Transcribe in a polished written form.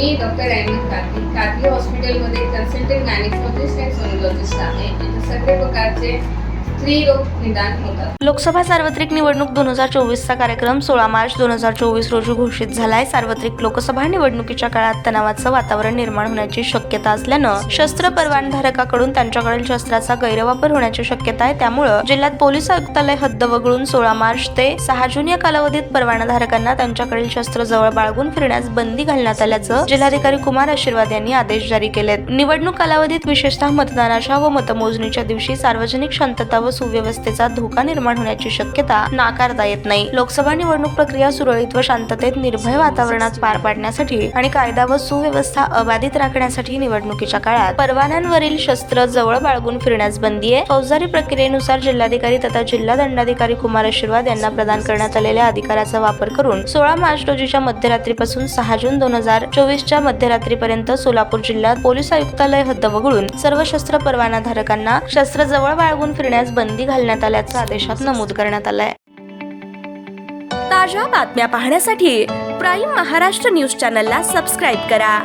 मी doctor Ahmad काकी हॉस्पिटलमध्ये consultant gynaecologist and sonologist आहे. इथे सगळे प्रकारचे स्त्री रोग निदान होतात. लोकसभा सार्वत्रिक निवडणूक 2024 चा कार्यक्रम 16 मार्च 2024 रोजी घोषित झालाय. सार्वत्रिक लोकसभा निवडणुकीच्या काळात तणावाचं वातावरण निर्माण होण्याची शक्यता असल्यानं शस्त्र परवानाधारकाकडून त्यांच्याकडील शस्त्राचा गैरवापर होण्याची शक्यता आहे. त्यामुळे जिल्ह्यात पोलीस आयुक्तालय हद्द वगळून 16 मार्च ते 6 जून या कालावधीत परवानाधारकांना त्यांच्याकडील शस्त्र जवळ बाळगून फिरण्यास बंदी घालण्यात आल्याचं जिल्हाधिकारी कुमार आशीर्वाद यांनी आदेश जारी केलेत. निवडणूक कालावधीत विशेषतः मतदानाच्या व मतमोजणीच्या दिवशी सार्वजनिक शांतता व सुव्यवस्थेचा धोका निर्माण होण्याची शक्यता नाकारता येत नाही. लोकसभा निवडणूक प्रक्रिया सुरळीत व शांततेत निर्भय वातावरणात पार पाडण्यासाठी आणि कायदा व सुव्यवस्था अबाधित राखण्यासाठी निवडणुकीच्या काळात परवान्यांवरील शस्त्र जवळ बाळगून फिरण्यास बंदी आहे. फौजदारी प्रक्रियेनुसार जिल्हाधिकारी तथा जिल्हा दंडाधिकारी कुमार आशीर्वाद यांना प्रदान करण्यात आलेल्या अधिकाराचा वापर करून 16 मार्च रोजीच्या मध्यरात्रीपासून 6 जून 2024च्या मध्यरात्रीपर्यंत सोलापूर जिल्ह्यात पोलीस आयुक्तालय हद्द वगळून सर्व शस्त्र परवानाधारकांना शस्त्र जवळ बाळगून फिरण्यास बंदी घालण्यात आल्याचं आदेशात नमूद करण्यात आलंय. ताज्या बातम्या पाहण्यासाठी प्राईम महाराष्ट्र न्यूज चॅनलला सबस्क्राईब करा.